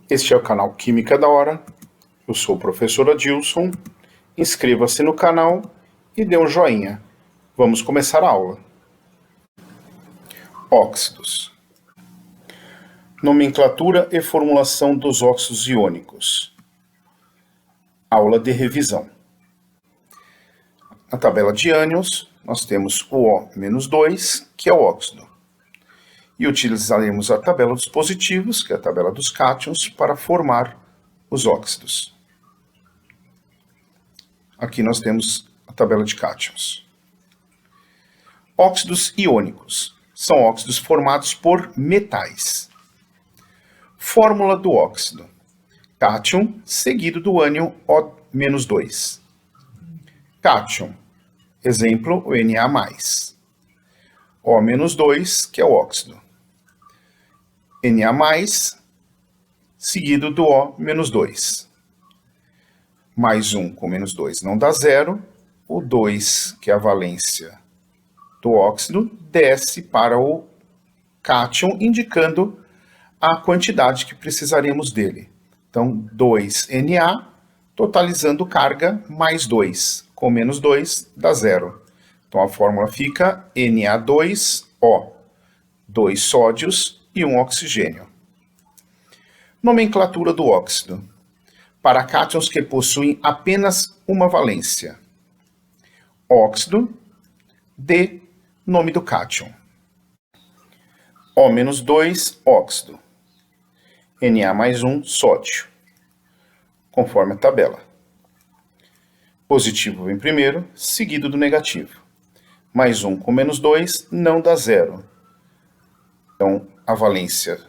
Este é o canal Química da Hora. Eu sou o professor Adilson. Inscreva-se no canal e dê um joinha. Vamos começar a aula. Óxidos. Nomenclatura e formulação dos óxidos iônicos. Aula de revisão. Na tabela de ânions, nós temos o O-2, que é o óxido. E utilizaremos a tabela dos positivos, que é a tabela dos cátions, para formar os óxidos. Aqui nós temos a tabela de cátions. Óxidos iônicos são óxidos formados por metais. Fórmula do óxido: cátion seguido do ânion O-2. Cátion, exemplo, o Na+. O-2, que é o óxido. Na+, seguido do O-2. Mais 1 com menos 2 não dá zero. O 2, que é a valência do óxido, desce para o cátion, indicando a quantidade que precisaremos dele. Então, 2Na, totalizando carga, mais 2. Com menos 2, dá zero. Então, a fórmula fica Na2O. 2 sódios e 1 oxigênio. Nomenclatura do óxido. Para cátions que possuem apenas uma valência. Óxido, D, nome do cátion. O-2, óxido. Na+1, sódio. Conforme a tabela. Positivo vem primeiro, seguido do negativo. Mais 1 com menos 2 não dá zero. Então, a valência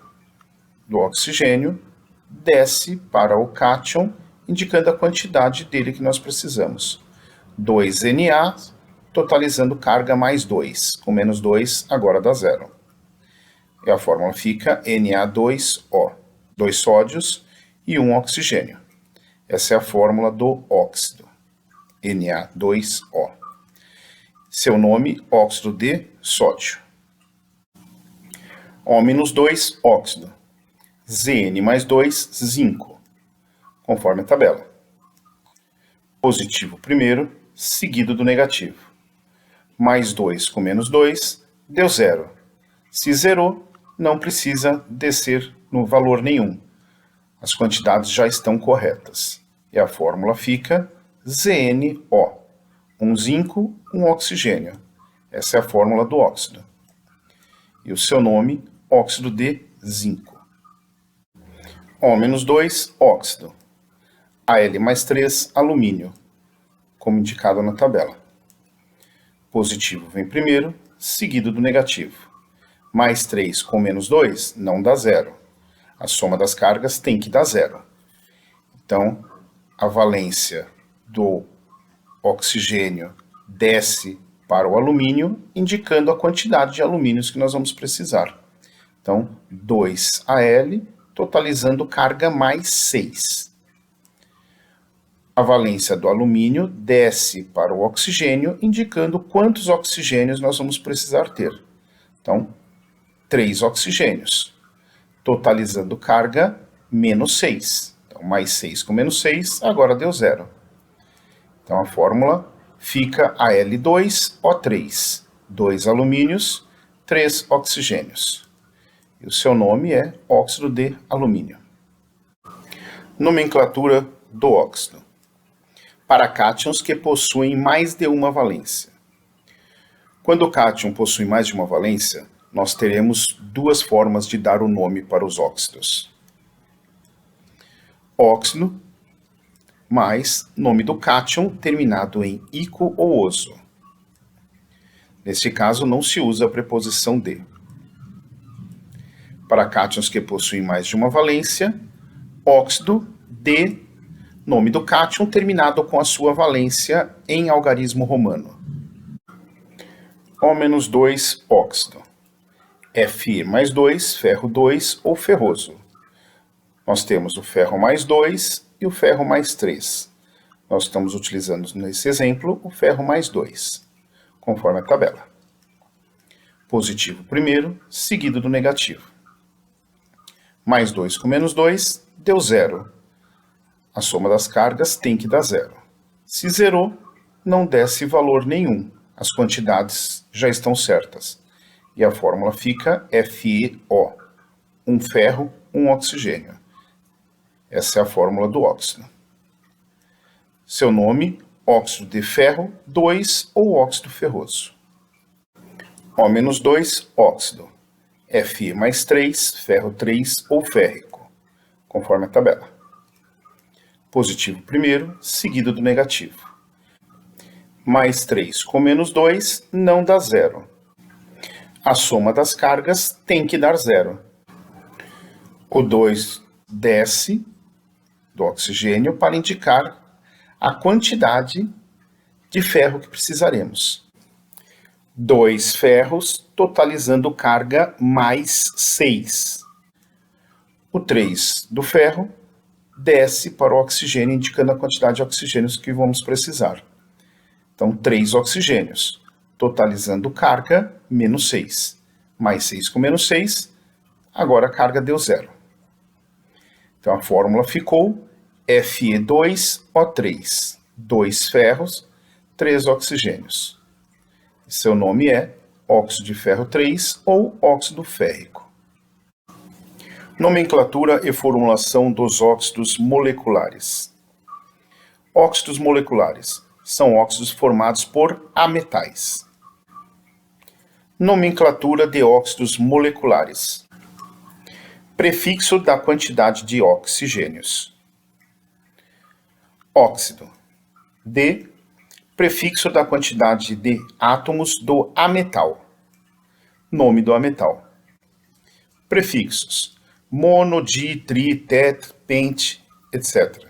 do oxigênio desce para o cátion, indicando a quantidade dele que nós precisamos. 2Na, totalizando carga mais 2. Com menos 2, agora dá zero. E a fórmula fica Na2O. 2 sódios e 1 oxigênio. Essa é a fórmula do óxido. Na2O. Seu nome, óxido de sódio. O-2, óxido. Zn+2, zinco. Conforme a tabela. Positivo primeiro, seguido do negativo. Mais 2 com menos 2, deu zero. Se zerou, não precisa descer no valor nenhum. As quantidades já estão corretas. E a fórmula fica ZnO. 1 zinco, 1 oxigênio. Essa é a fórmula do óxido. E o seu nome, óxido de zinco. O-2, óxido. Al+3, alumínio, como indicado na tabela. Positivo vem primeiro, seguido do negativo. Mais 3 com menos 2 não dá zero. A soma das cargas tem que dar zero. Então, a valência do oxigênio desce para o alumínio, indicando a quantidade de alumínios que nós vamos precisar. Então, 2Al, totalizando carga mais 6. A valência do alumínio desce para o oxigênio, indicando quantos oxigênios nós vamos precisar ter. Então, 3 oxigênios, totalizando carga menos 6. Então, mais 6 com menos 6, agora deu zero. Então, a fórmula fica Al2O3. 2 alumínios, 3 oxigênios. E o seu nome é óxido de alumínio. Nomenclatura do óxido. Para cátions que possuem mais de uma valência. Quando o cátion possui mais de uma valência, nós teremos duas formas de dar o nome para os óxidos. Óxido mais nome do cátion terminado em ico ou oso. Neste caso, não se usa a preposição de. Para cátions que possuem mais de uma valência, óxido de nome do cátion terminado com a sua valência em algarismo romano. O-2, óxido. Fe+2, ferro 2 ou ferroso. Nós temos o ferro mais 2 e o ferro mais 3. Nós estamos utilizando nesse exemplo o ferro mais 2, conforme a tabela. Positivo primeiro, seguido do negativo. Mais 2 com menos 2 deu 0. A soma das cargas tem que dar 0. Se zerou, não desce valor nenhum. As quantidades já estão certas. E a fórmula fica FeO. Um ferro, um oxigênio. Essa é a fórmula do óxido. Seu nome, óxido de ferro 2 ou óxido ferroso. O-2, óxido. Fe mais 3, ferro 3 ou férrico, conforme a tabela. Positivo primeiro, seguido do negativo. Mais 3 com menos 2 não dá 0. A soma das cargas tem que dar 0. O 2 desce do oxigênio para indicar a quantidade de ferro que precisaremos. 2 ferros, totalizando carga mais 6. O 3 do ferro desce para o oxigênio, indicando a quantidade de oxigênios que vamos precisar. Então, 3 oxigênios, totalizando carga menos 6. Mais 6 com menos 6, agora a carga deu 0. Então, a fórmula ficou Fe2O3. 2 ferros, 3 oxigênios. Seu nome é óxido de ferro 3 ou óxido férrico. Nomenclatura e formulação dos óxidos moleculares. Óxidos moleculares são óxidos formados por ametais. Nomenclatura de óxidos moleculares. Prefixo da quantidade de oxigênios. Óxido. D. Prefixo da quantidade de átomos do ametal. Nome do ametal. Prefixos: mono, di, tri, tet, pent, etc.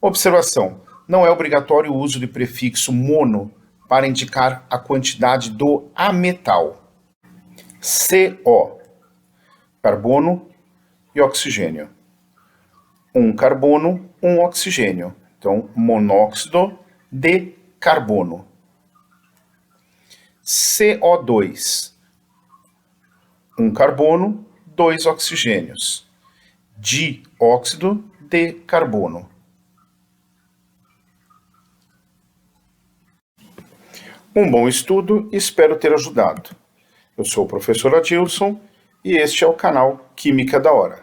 Observação: não é obrigatório o uso de prefixo mono para indicar a quantidade do ametal. CO, carbono e oxigênio. Um carbono, um oxigênio. Então, monóxido de carbono. CO2, um carbono, 2 oxigênios. Dióxido de carbono. Um bom estudo, espero ter ajudado. Eu sou o professor Adilson e este é o canal Química da Hora.